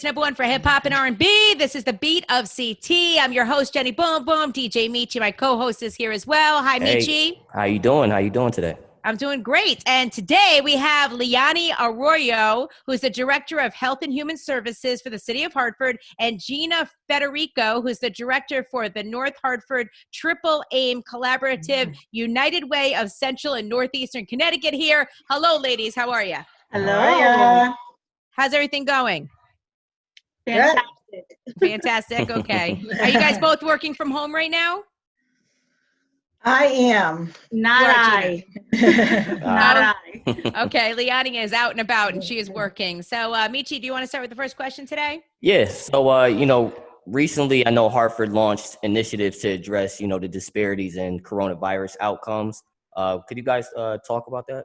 Number one for hip hop and R&B. This is the Beat of CT. I'm your host, Jenny Boom Boom. DJ Michi, my co-host, is here as well. Hi, Michi. How you doing? How you doing today? I'm doing great. And today we have Liani Arroyo, who's the Director of Health and Human Services for the City of Hartford, and Gina Federico, who's the Director for the North Hartford Triple Aim Collaborative United Way of Central and Northeastern Connecticut here. Hello, ladies. How are you? Hello. How's everything going? Fantastic. Fantastic. Okay. Are you guys both working from home right now? I am. Not I. Not I. Okay. Liani is out and about and she is working. So, Michi, do you want to start with the first question today? Yes. So, recently I know Hartford launched initiatives to address, the disparities in coronavirus outcomes. Could you guys talk about that?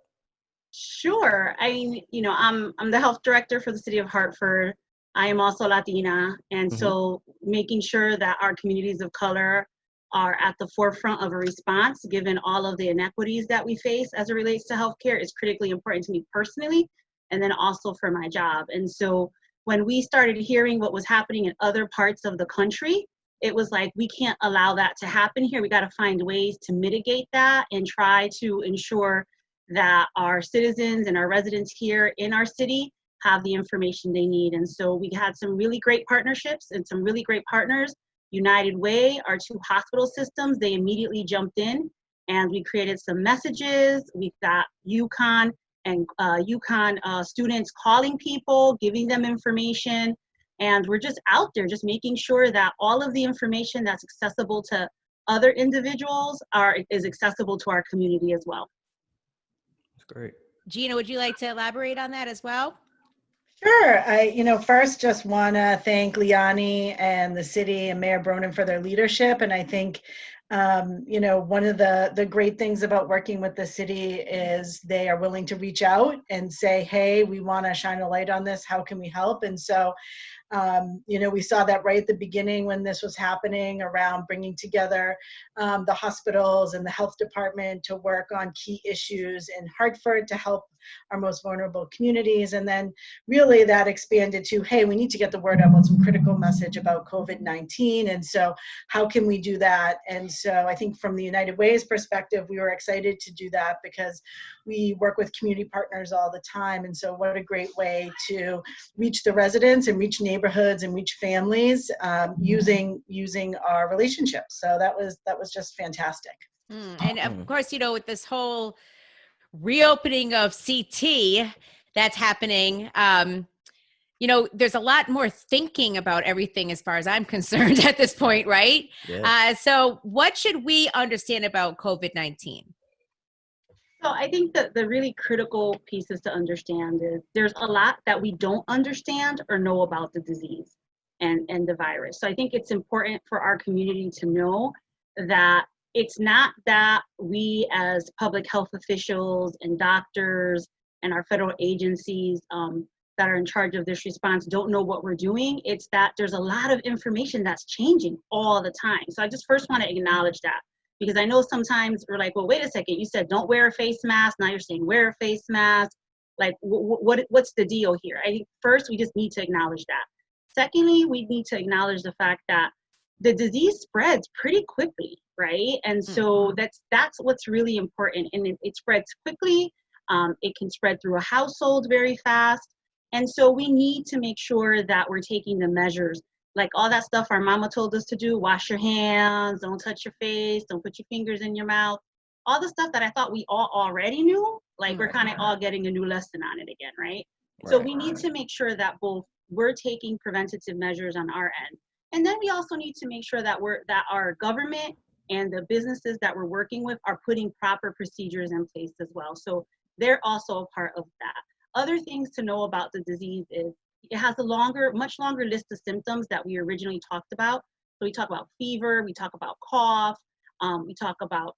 Sure. I mean, I'm the health director for the city of Hartford. I am also Latina. And so making sure that our communities of color are at the forefront of a response, given all of the inequities that we face as it relates to healthcare, is critically important to me personally, and then also for my job. And so when we started hearing what was happening in other parts of the country, it was like, we can't allow that to happen here. We got to find ways to mitigate that and try to ensure that our citizens and our residents here in our city have the information they need. And so we had some really great partnerships and some really great partners. United Way, our two hospital systems, they immediately jumped in and we created some messages. We've got UConn and UConn students calling people, giving them information. And we're just out there, just making sure that all of the information that's accessible to other individuals is accessible to our community as well. That's great. Gina, would you like to elaborate on that as well? Sure. I, first just want to thank Liani and the city and Mayor Bronin for their leadership. And I think, one of the great things about working with the city is they are willing to reach out and say, hey, we want to shine a light on this. How can we help? And so, we saw that right at the beginning when this was happening around bringing together the hospitals and the health department to work on key issues in Hartford to help our most vulnerable communities. And then really that expanded to, hey, we need to get the word out about some critical message about COVID-19. And so how can we do that? And so I think from the United Way's perspective, we were excited to do that because we work with community partners all the time. And so what a great way to reach the residents and reach neighborhoods and reach families using our relationships. So that was just fantastic. And of course, with this whole reopening of CT that's happening, there's a lot more thinking about everything as far as I'm concerned at this point, right? Yeah. So what should we understand about COVID-19? So I think that the really critical pieces to understand is there's a lot that we don't understand or know about the disease and the virus. So I think it's important for our community to know that it's not that we as public health officials and doctors and our federal agencies that are in charge of this response don't know what we're doing. It's that there's a lot of information that's changing all the time. So I just first want to acknowledge that, because I know sometimes we're like, well, wait a second, you said don't wear a face mask. Now you're saying wear a face mask. Like, what's the deal here? I think first we just need to acknowledge that. Secondly, we need to acknowledge the fact that the disease spreads pretty quickly, right? And so that's what's really important. And it spreads quickly. It can spread through a household very fast. And so we need to make sure that we're taking the measures, like all that stuff our mama told us to do: wash your hands, don't touch your face, don't put your fingers in your mouth. All the stuff that I thought we all already knew, like we're kind of all getting a new lesson on it again, right? So we need to make sure that both we're taking preventative measures on our end. And then we also need to make sure that our government and the businesses that we're working with are putting proper procedures in place as well. So they're also a part of that. Other things to know about the disease is it has a much longer list of symptoms that we originally talked about. So we talk about fever, we talk about cough, we talk about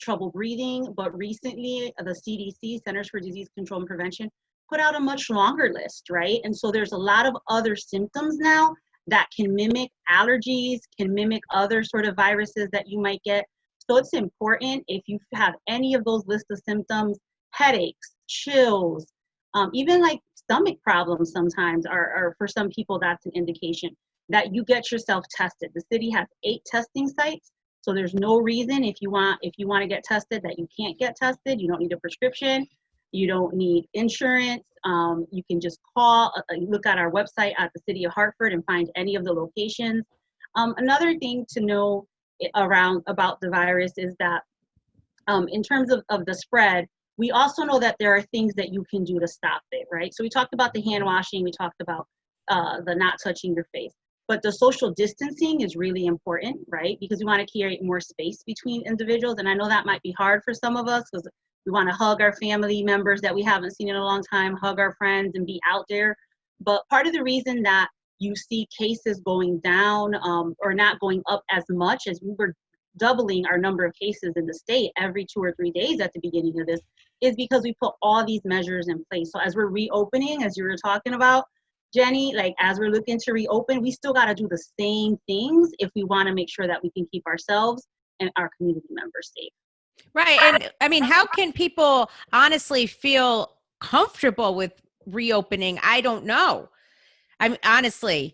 trouble breathing, but recently the CDC, Centers for Disease Control and Prevention, put out a much longer list, right? And so there's a lot of other symptoms now that can mimic allergies, can mimic other sort of viruses that you might get. So it's important, if you have any of those lists of symptoms, headaches, chills, even like stomach problems sometimes are for some people, that's an indication that you get yourself tested. The city has 8 testing sites. So there's no reason if you want to get tested that you can't get tested. You don't need a prescription. You don't need insurance. You can just call, look at our website at the City of Hartford and find any of the locations. Another thing to know about the virus is that in terms of the spread, we also know that there are things that you can do to stop it, right? So we talked about the hand washing, we talked about the not touching your face. But the social distancing is really important, right? Because we want to create more space between individuals. And I know that might be hard for some of us because we want to hug our family members that we haven't seen in a long time, hug our friends and be out there. But part of the reason that you see cases going down or not going up as much as we were doubling our number of cases in the state every 2 or 3 days at the beginning of this is because we put all these measures in place. So as we're reopening, as you were talking about, Jenny, like as we're looking to reopen, we still got to do the same things if we want to make sure that we can keep ourselves and our community members safe. Right. And I mean, how can people honestly feel comfortable with reopening? I don't know. I understand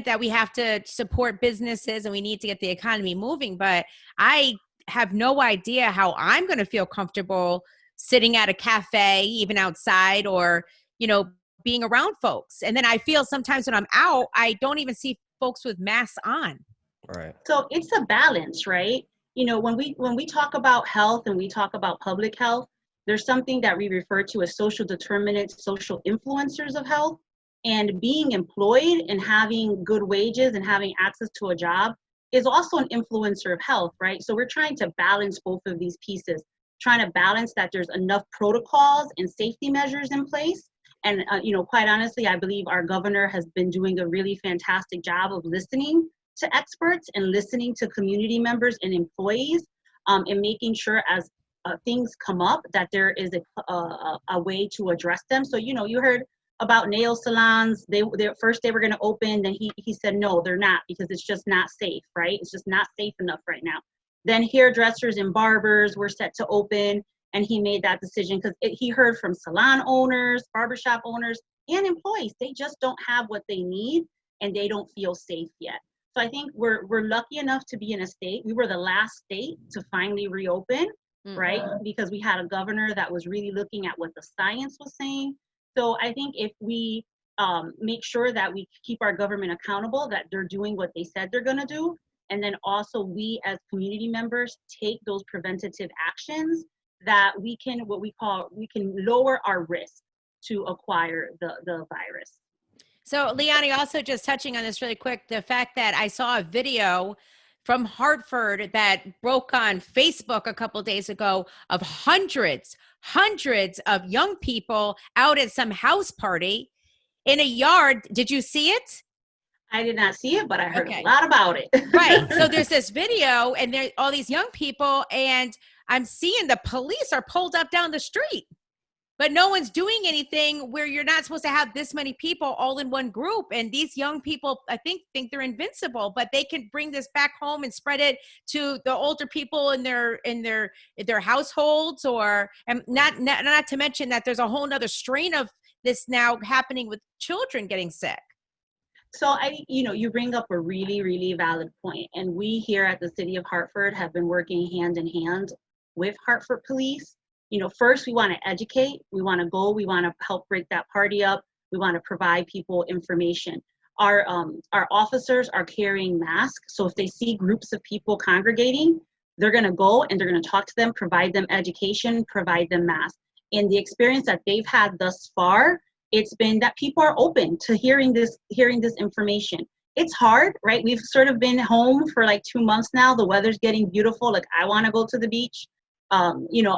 that we have to support businesses and we need to get the economy moving, but I have no idea how I'm going to feel comfortable sitting at a cafe, even outside, or, being around folks. And then I feel sometimes when I'm out, I don't even see folks with masks on. Right. So it's a balance, right? When we talk about health and we talk about public health, there's something that we refer to as social determinants, social influencers of health. And being employed and having good wages and having access to a job is also an influencer of health, right? So we're trying to balance both of these pieces, trying to balance that there's enough protocols and safety measures in place. And, quite honestly, I believe our governor has been doing a really fantastic job of listening to experts and listening to community members and employees and making sure as things come up that there is a way to address them. So, you heard about nail salons. They first they were going to open, then he said no, they're not, because it's just not safe, right? It's just not safe enough right now. Then hairdressers and barbers were set to open, and he made that decision because he heard from salon owners, barbershop owners, and employees. They just don't have what they need, and they don't feel safe yet. So I think we're lucky enough to be in a state. We were the last state to finally reopen, right? Because we had a governor that was really looking at what the science was saying. So I think if we make sure that we keep our government accountable, that they're doing what they said they're going to do, and then also we as community members take those preventative actions, that we can lower our risk to acquire the virus. So Liani, also just touching on this really quick, the fact that I saw a video from Hartford that broke on Facebook a couple of days ago of hundreds of young people out at some house party in a yard. Did you see it? I did not see it, but I heard a lot about it. Right. So there's this video and there all these young people, and I'm seeing the police are pulled up down the street. But no one's doing anything where you're not supposed to have this many people all in one group. And these young people, I think they're invincible, but they can bring this back home and spread it to the older people in their households, or and not to mention that there's a whole nother strain of this now happening with children getting sick. So you bring up a really, really valid point. And we here at the City of Hartford have been working hand in hand with Hartford Police. First we want to educate, we want to help break that party up. We want to provide people information. Our officers are carrying masks. So if they see groups of people congregating, they're going to go and they're going to talk to them, provide them education, provide them masks. In the experience that they've had thus far, it's been that people are open to hearing this information. It's hard, right? We've sort of been home for like 2 months now. The weather's getting beautiful. Like I want to go to the beach.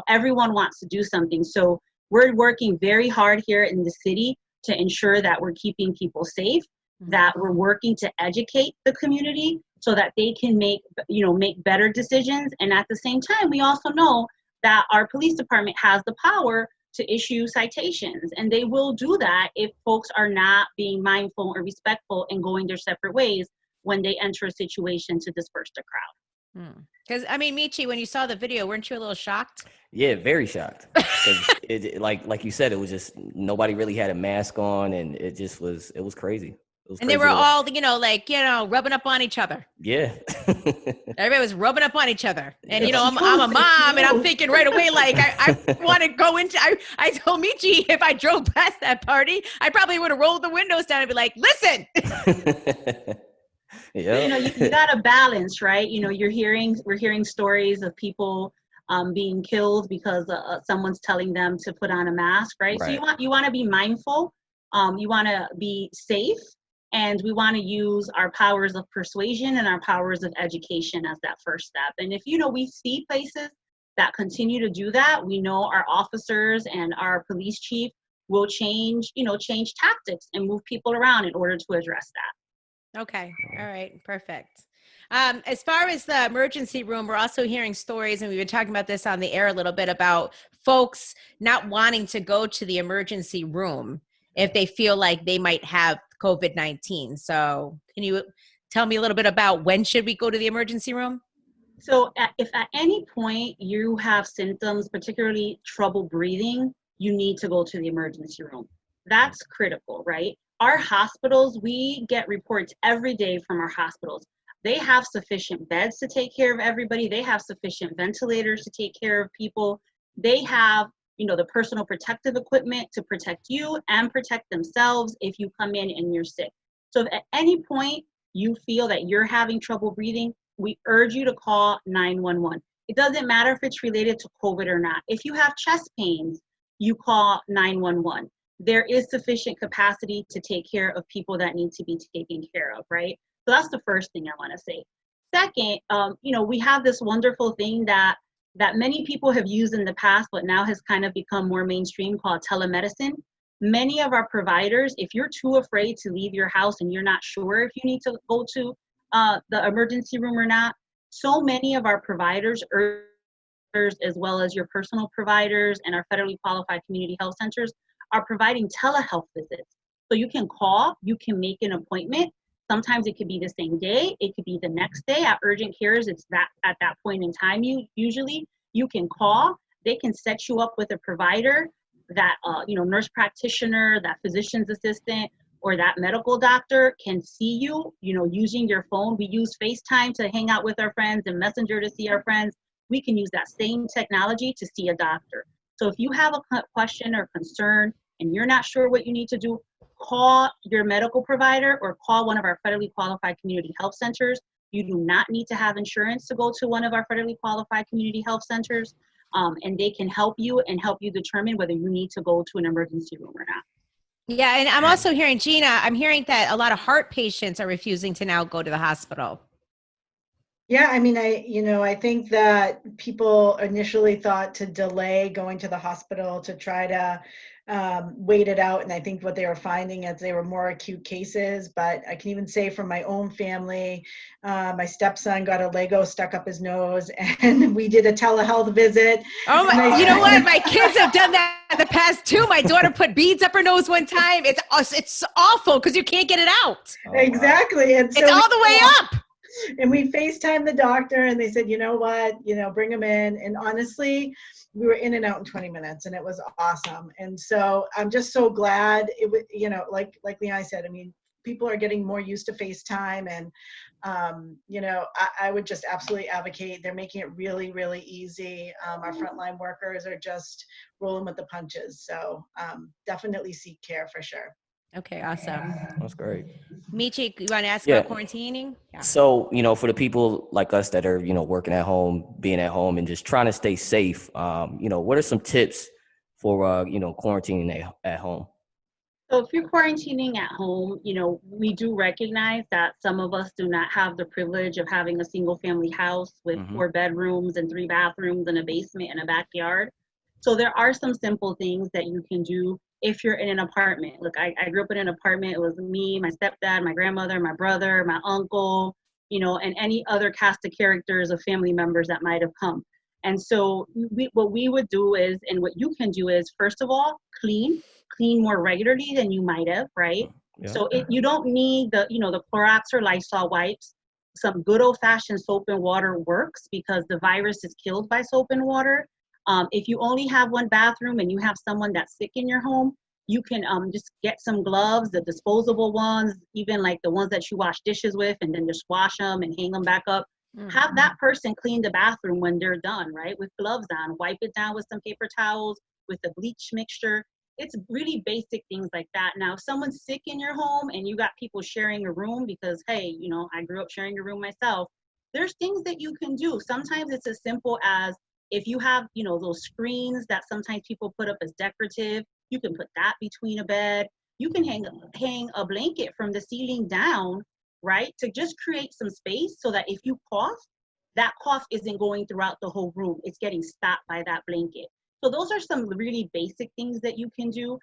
Everyone wants to do something. So we're working very hard here in the city to ensure that we're keeping people safe, that we're working to educate the community so that they can make better decisions. And at the same time, we also know that our police department has the power to issue citations, and they will do that if folks are not being mindful or respectful and going their separate ways when they enter a situation to disperse the crowd. Because I mean, Michi, when you saw the video, weren't you a little shocked? Yeah, very shocked. Because like you said, it was just nobody really had a mask on, and it was crazy. It was And they crazy were to watch. all, rubbing up on each other. Yeah. Everybody was rubbing up on each other. And, Yeah. I'm a mom and I'm thinking right away, like, I want to go into, I told Michi if I drove past that party, I probably would have rolled the windows down and be like, listen. Yeah. You got to balance, right? We're hearing stories of people being killed because someone's telling them to put on a mask, right? So Right. you want to be mindful. You want to be safe. And we want to use our powers of persuasion and our powers of education as that first step. And if, we see places that continue to do that, we know our officers and our police chief will change tactics and move people around in order to address that. Okay. All right. Perfect. As far as the emergency room, we're also hearing stories, and we've been talking about this on the air a little bit, about folks not wanting to go to the emergency room if they feel like they might have COVID-19. So can you tell me a little bit about when should we go to the emergency room? So if at any point you have symptoms, particularly trouble breathing, you need to go to the emergency room. That's critical, right? Our hospitals, we get reports every day from our hospitals. They have sufficient beds to take care of everybody. They have sufficient ventilators to take care of people. They have, the personal protective equipment to protect you and protect themselves if you come in and you're sick. So if at any point you feel that you're having trouble breathing, we urge you to call 911. It doesn't matter if it's related to COVID or not. If you have chest pains, you call 911. There is sufficient capacity to take care of people that need to be taken care of, right? So that's the first thing I want to say. Second, we have this wonderful thing that many people have used in the past, but now has kind of become more mainstream, called telemedicine. Many of our providers, if you're too afraid to leave your house and you're not sure if you need to go to the emergency room or not, so many of our providers, as well as your personal providers and our federally qualified community health centers, are providing telehealth visits. So you can call, you can make an appointment. Sometimes it could be the same day, it could be the next day. At urgent cares, it's that at that point in time. Usually you can call, they can set you up with a provider, that nurse practitioner, that physician's assistant, or that medical doctor can see you, using your phone. We use FaceTime to hang out with our friends and Messenger to see our friends. We can use that same technology to see a doctor. So if you have a question or concern and you're not sure what you need to do, call your medical provider or call one of our federally qualified community health centers. You do not need to have insurance to go to one of our federally qualified community health centers, and they can help you determine whether you need to go to an emergency room or not. Yeah, and I'm also hearing, Gina, I'm hearing that a lot of heart patients are refusing to now go to the hospital. Yeah, I mean, I think that people initially thought to delay going to the hospital to try to wait it out. And I think what they were finding is they were more acute cases. But I can even say from my own family, my stepson got a Lego stuck up his nose and we did a telehealth visit. Oh my, you know what? My kids have done that in the past too. My daughter put beads up her nose one time. It's awful because you can't get it out. Exactly. And so it's all the way up. And we FaceTimed the doctor and they said, you know what, bring him in. And honestly, we were in and out in 20 minutes and it was awesome. And so I'm just so glad it was, like Leon said, I mean, people are getting more used to FaceTime and, I would just absolutely advocate. They're making it really, really easy. Our frontline workers are just rolling with the punches. So definitely seek care for sure. Okay, awesome. That's great. Michi, you want to ask about quarantining? Yeah. So, for the people like us that are, working at home, being at home and just trying to stay safe, what are some tips for, quarantining at home? So if you're quarantining at home, we do recognize that some of us do not have the privilege of having a single family house with 4 bedrooms and 3 bathrooms and a basement and a backyard. So there are some simple things that you can do if you're in an apartment. Look, I grew up in an apartment. It was me, my stepdad, my grandmother, my brother, my uncle, and any other cast of characters of family members that might have come. And so what we would do is, and what you can do is, first of all, clean more regularly than you might have, right? Yeah. So you don't need the Clorox or Lysol wipes. some good old-fashioned soap and water works because the virus is killed by soap and water. If you only have one bathroom and you have someone that's sick in your home, you can just get some gloves, the disposable ones, even like the ones that you wash dishes with, and then just wash them and hang them back up. Have that person clean the bathroom when they're done, right? With gloves on, wipe it down with some paper towels, with the bleach mixture. It's really basic things like that. Now, if someone's sick in your home and you got people sharing a room because, hey, you know, I grew up sharing a room myself, there's things that you can do. Sometimes it's as simple as if you have, you know, those screens that sometimes people put up as decorative, you can put that between a bed. You can hang a blanket from the ceiling down, right? To just create some space so that if you cough, that cough isn't going throughout the whole room. It's getting stopped by that blanket. So those are some really basic things that you can do.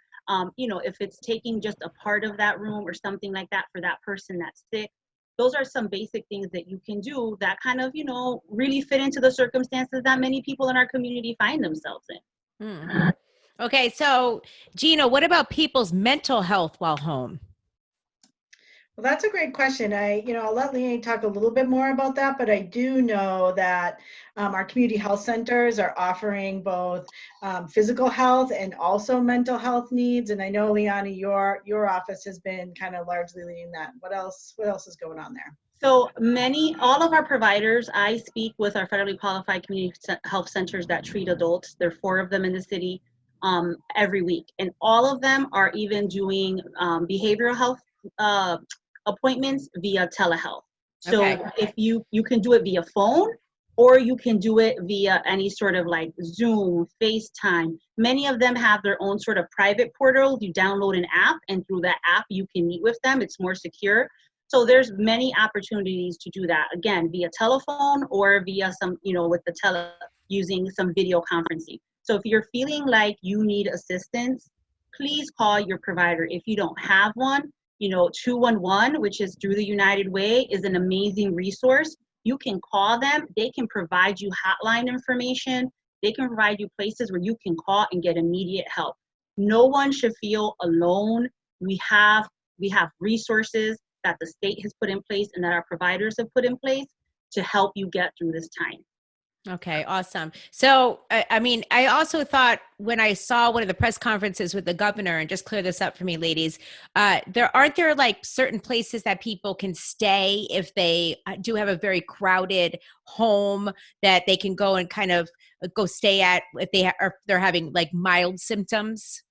You know, if it's taking just a part of that room or something like that for that person that's sick, those are some basic things that you can do that kind of, you know, really fit into the circumstances that many people in our community find themselves in. Okay, so Gina, what about people's mental health while home? Well, that's a great question. I'll let Leanne talk a little bit more about that, but I do know that our community health centers are offering both physical health and also mental health needs. And I know, Leanne, your office has been kind of largely leading that. What else is going on there? So all of our providers, I speak with our federally qualified community health centers that treat adults. There are 4 of them in the city every week. And all of them are even doing behavioral health appointments via telehealth. So if you can do it via phone, or you can do it via any sort of like Zoom, FaceTime. Many of them have their own sort of private portal. You download an app, and through that app, you can meet with them. It's more secure. So there's many opportunities to do that, again, via telephone or via some, you know, with the using some video conferencing. So if you're feeling like you need assistance, please call your provider. If you don't have one, you know, 211, which is through the United Way, is an amazing resource. You can call them. They can provide you hotline information. They can provide you places where you can call and get immediate help. No one should feel alone. We have resources that the state has put in place and that our providers have put in place to help you get through this time. Okay, awesome. So, I mean, I also thought when I saw one of the press conferences with the governor, and just clear this up for me, ladies, aren't there like certain places that people can stay if they do have a very crowded home that they can go and kind of go stay at if they're having like mild symptoms?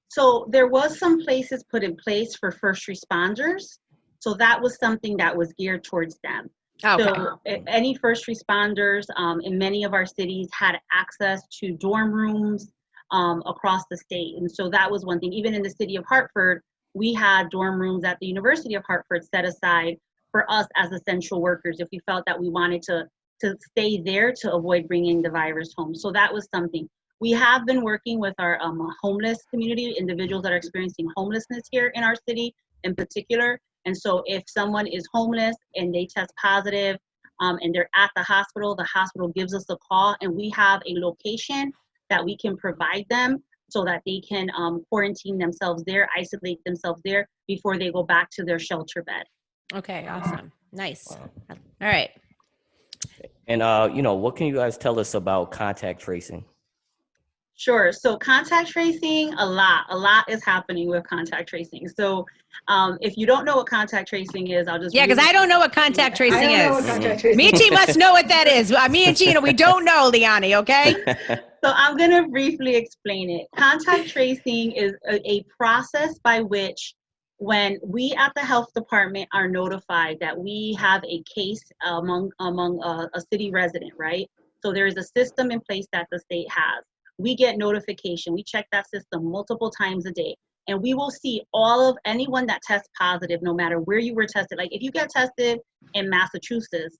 So there was some places put in place for first responders. So that was something that was geared towards them. Okay. So any first responders in many of our cities had access to dorm rooms across the state. And so that was one thing. Even in the city of Hartford, we had dorm rooms at the University of Hartford set aside for us as essential workers if we felt that we wanted to stay there to avoid bringing the virus home. So that was something. We have been working with our homeless community, individuals that are experiencing homelessness here in our city in particular. And so if someone is homeless and they test positive and they're at the hospital gives us a call, and we have a location that we can provide them so that they can quarantine themselves there, isolate themselves there before they go back to their shelter bed. Okay, awesome. Nice. Wow. All right. And what can you guys tell us about contact tracing? Sure. So contact tracing, a lot is happening with contact tracing. So if you don't know what contact tracing is, I'll just because I don't know what contact tracing I don't know what is. contact tracing Michi is. must know what that is. Me and Gina, we don't know, Liani, okay? So I'm going to briefly explain it. Contact tracing is a process by which when we at the health department are notified that we have a case among a city resident, right? So there is a system in place that the state has. We get notification. We check that system multiple times a day. And we will see anyone that tests positive, no matter where you were tested. Like if you get tested in Massachusetts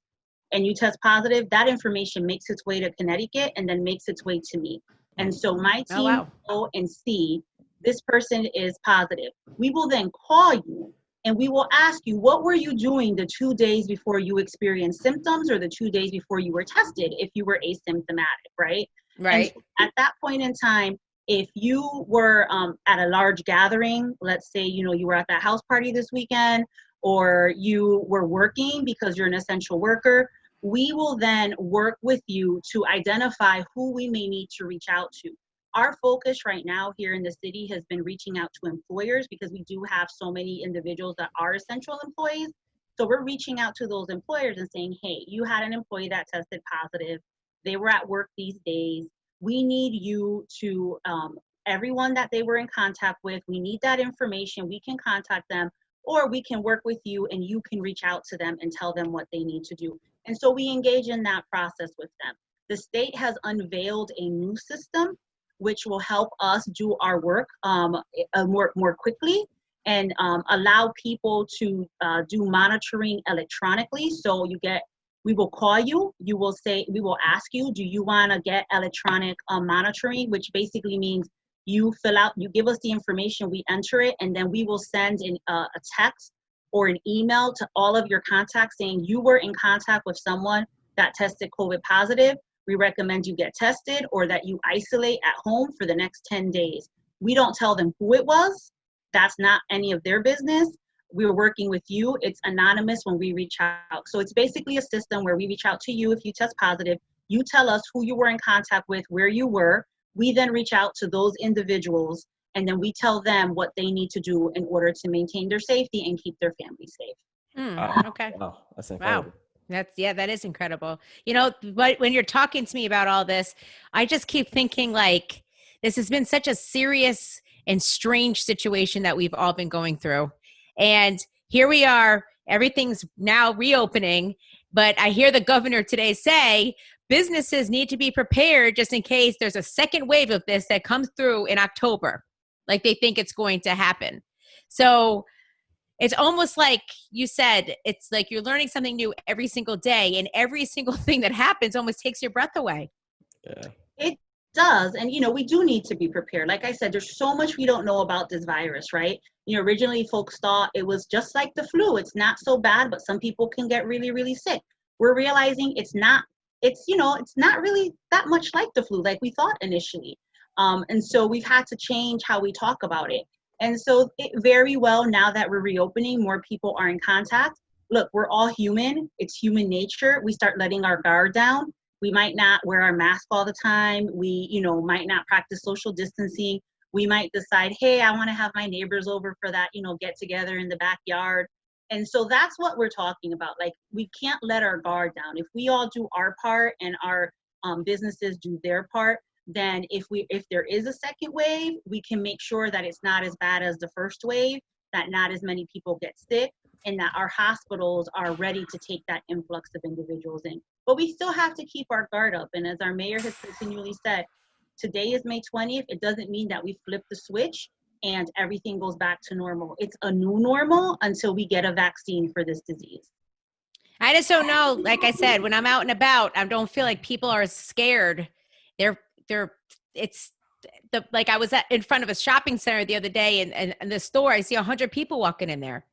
and you test positive, that information makes its way to Connecticut and then makes its way to me. And so my team will go and see this person is positive. We will then call you and we will ask you, what were you doing the 2 days before you experienced symptoms or the 2 days before you were tested if you were asymptomatic, right? Right. And at that point in time, if you were at a large gathering, let's say, you were at that house party this weekend, or you were working because you're an essential worker, we will then work with you to identify who we may need to reach out to. Our focus right now here in the city has been reaching out to employers because we do have so many individuals that are essential employees. So we're reaching out to those employers and saying, hey, you had an employee that tested positive. They were at work these days. We need you to, everyone that they were in contact with, we need that information. We can contact them, or we can work with you and you can reach out to them and tell them what they need to do. And so we engage in that process with them. The state has unveiled a new system which will help us do our work more quickly and allow people to do monitoring electronically. So we will call you, we will ask you, do you want to get electronic monitoring, which basically means you give us the information, we enter it, and then we will send a text or an email to all of your contacts saying you were in contact with someone that tested COVID positive. We recommend you get tested or that you isolate at home for the next 10 days. We don't tell them who it was. That's not any of their business. We're working with you. It's anonymous when we reach out. So it's basically a system where we reach out to you if you test positive. You tell us who you were in contact with, where you were. We then reach out to those individuals, and then we tell them what they need to do in order to maintain their safety and keep their family safe. Okay. Wow, that's Wow. incredible. That is incredible. But when you're talking to me about all this, I just keep thinking like, this has been such a serious and strange situation that we've all been going through. And here we are, everything's now reopening, but I hear the governor today say businesses need to be prepared just in case there's a second wave of this that comes through in October, like they think it's going to happen. So it's almost like you said, it's like you're learning something new every single day, and every single thing that happens almost takes your breath away. Yeah. It does. And, we do need to be prepared. Like I said, there's so much we don't know about this virus, right? Originally folks thought it was just like the flu. It's not so bad, but some people can get really, really sick. We're realizing it's not really that much like the flu, like we thought initially. And so we've had to change how we talk about it. And so it very well, now that we're reopening, more people are in contact. Look, we're all human. It's human nature. We start letting our guard down. We might not wear our mask all the time. We, might not practice social distancing. We might decide, hey, I want to have my neighbors over for that, get together in the backyard. And so that's what we're talking about. Like, we can't let our guard down. If we all do our part and our businesses do their part, then if there is a second wave, we can make sure that it's not as bad as the first wave, that not as many people get sick, and that our hospitals are ready to take that influx of individuals in. But we still have to keep our guard up. And as our mayor has continually said, today is May 20th. It doesn't mean that we flip the switch and everything goes back to normal. It's a new normal until we get a vaccine for this disease. I just don't know. Like I said, when I'm out and about, I don't feel like people are scared. Like I was in front of a shopping center the other day, and the store, I see 100 people walking in there,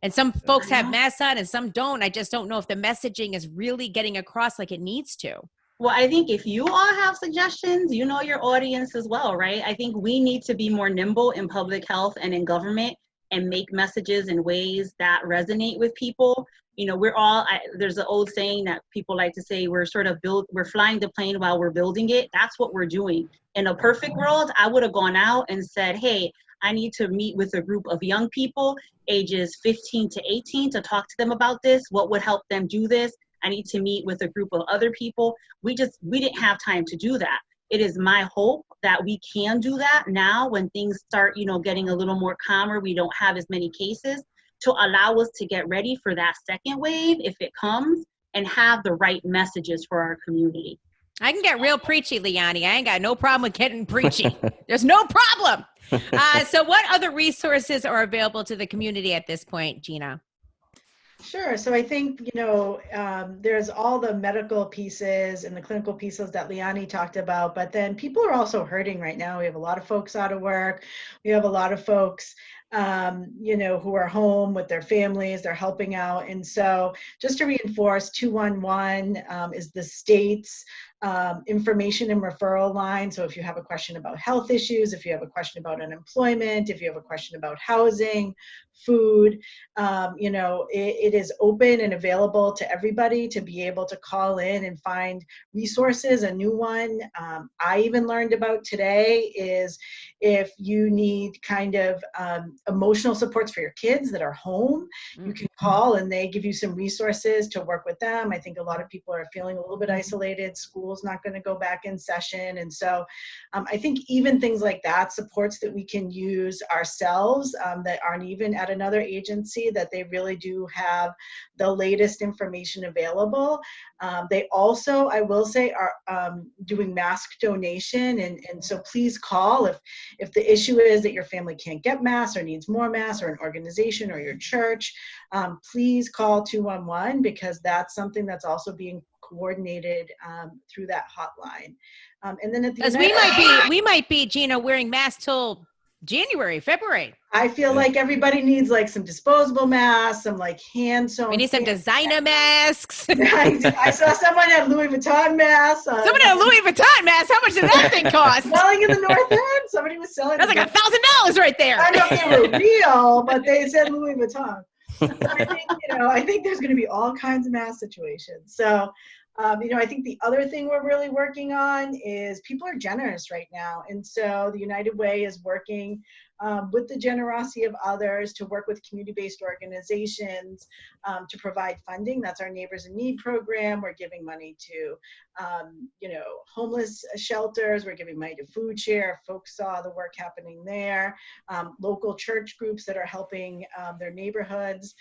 and some folks have masks on and some don't. I just don't know if the messaging is really getting across like it needs to. Well, I think if you all have suggestions, your audience as well, right? I think we need to be more nimble in public health and in government and make messages in ways that resonate with people. There's an old saying that people like to say, we're flying the plane while we're building it. That's what we're doing. In a perfect world, I would have gone out and said, hey, I need to meet with a group of young people, ages 15 to 18, to talk to them about this. What would help them do this? I need to meet with a group of other people. We didn't have time to do that. It is my hope that we can do that now when things start, getting a little more calmer. We don't have as many cases, to allow us to get ready for that second wave if it comes, and have the right messages for our community. I can get real preachy, Liani. I ain't got no problem with getting preachy. There's no problem. So what other resources are available to the community at this point, Gina? Sure. So I think, there's all the medical pieces and the clinical pieces that Liani talked about, but then people are also hurting right now. We have a lot of folks out of work. We have a lot of folks, who are home with their families, they're helping out. And so just to reinforce, 211 is the state's information and referral line. So if you have a question about health issues, if you have a question about unemployment, if you have a question about housing, food, it is open and available to everybody to be able to call in and find resources. A new one I even learned about today is if you need kind of emotional supports for your kids that are home, you can call and they give you some resources to work with them. I think a lot of people are feeling a little bit isolated. School's not going to go back in session. And so I think even things like that, supports that we can use ourselves that aren't even at another agency, that they really do have the latest information available. They also, I will say, are doing mask donation. And so please call if the issue is that your family can't get masks or needs more masks, or an organization or your church, please call 211, because that's something that's also being coordinated through that hotline. And then at the we might be Gina wearing masks till January, February. I feel like everybody needs like some disposable masks, some like hand sewn. We need some designer masks. I saw someone have Louis Vuitton masks. Someone had a Louis Vuitton mask. How much did that thing cost? Selling in the North End. Somebody was selling. That's like $1,000 right there. I don't know if they were real, but they said Louis Vuitton. I think there's going to be all kinds of mask situations. So, I think the other thing we're really working on is people are generous right now. And so the United Way is working with the generosity of others to work with community-based organizations to provide funding. That's our Neighbors in Need program. We're giving money to, homeless shelters. We're giving money to Food Share. Folks saw the work happening there. Local church groups that are helping their neighborhoods.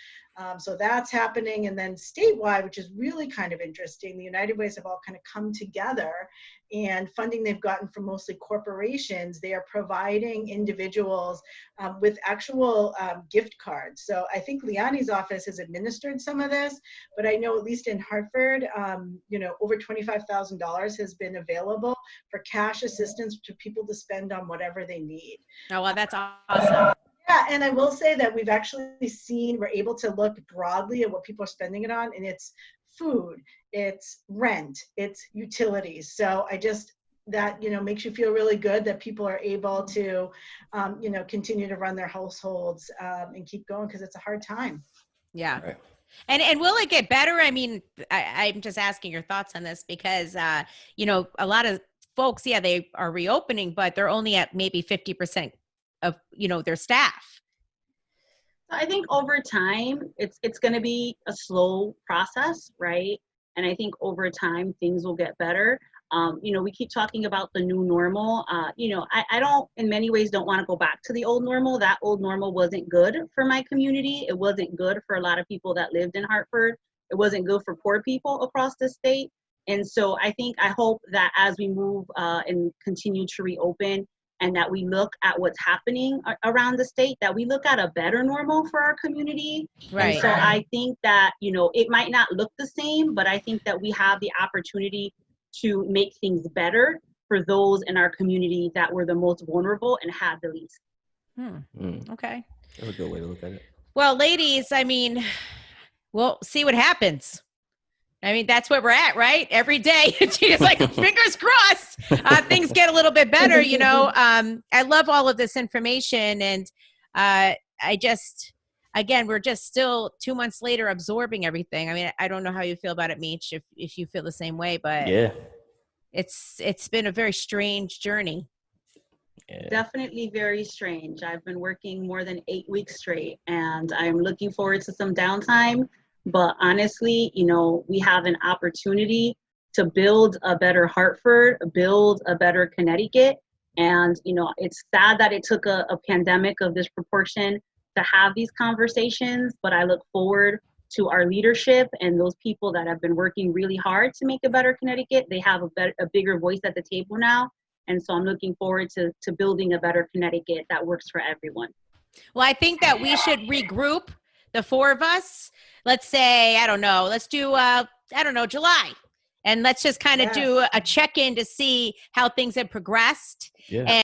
So that's happening. And then statewide, which is really kind of interesting, the United Ways have all kind of come together, and funding they've gotten from mostly corporations, they are providing individuals with actual gift cards. So I think Liani's office has administered some of this, but I know at least in Hartford, over $25,000 has been available for cash assistance to people to spend on whatever they need. Oh, well, that's awesome. Yeah, and I will say that we've actually we're able to look broadly at what people are spending it on, and it's food, it's rent, it's utilities. So that makes you feel really good that people are able to, continue to run their households and keep going, because it's a hard time. Yeah. Right. And will it get better? I mean, I'm just asking your thoughts on this because, a lot of folks, they are reopening, but they're only at maybe 50% of, their staff. I think over time, it's going to be a slow process, right? And I think over time, things will get better. We keep talking about the new normal. I don't, in many ways, don't want to go back to the old normal. That old normal wasn't good for my community. It wasn't good for a lot of people that lived in Hartford. It wasn't good for poor people across the state. And so I hope that as we move and continue to reopen, and that we look at what's happening around the state, that we look at a better normal for our community. Right. And so I think that, it might not look the same, but I think that we have the opportunity to make things better for those in our community that were the most vulnerable and had the least. Okay. That's a good way to look at it. Well, ladies, we'll see what happens. That's where we're at, right? Every day. She's like, fingers crossed, things get a little bit better, I love all of this information. And we're just still 2 months later absorbing everything. I don't know how you feel about it, Meech, if you feel the same way, but yeah, it's been a very strange journey. Yeah. Definitely very strange. I've been working more than 8 weeks straight, and I'm looking forward to some downtime. But honestly, we have an opportunity to build a better Hartford, build a better Connecticut. And, it's sad that it took a pandemic of this proportion to have these conversations, but I look forward to our leadership and those people that have been working really hard to make a better Connecticut. They have a bigger voice at the table now. And so I'm looking forward to building a better Connecticut that works for everyone. Well, I think that we should regroup, the four of us. Let's say, let's do, July. And let's just kind of do a check-in to see how things have progressed. Yeah.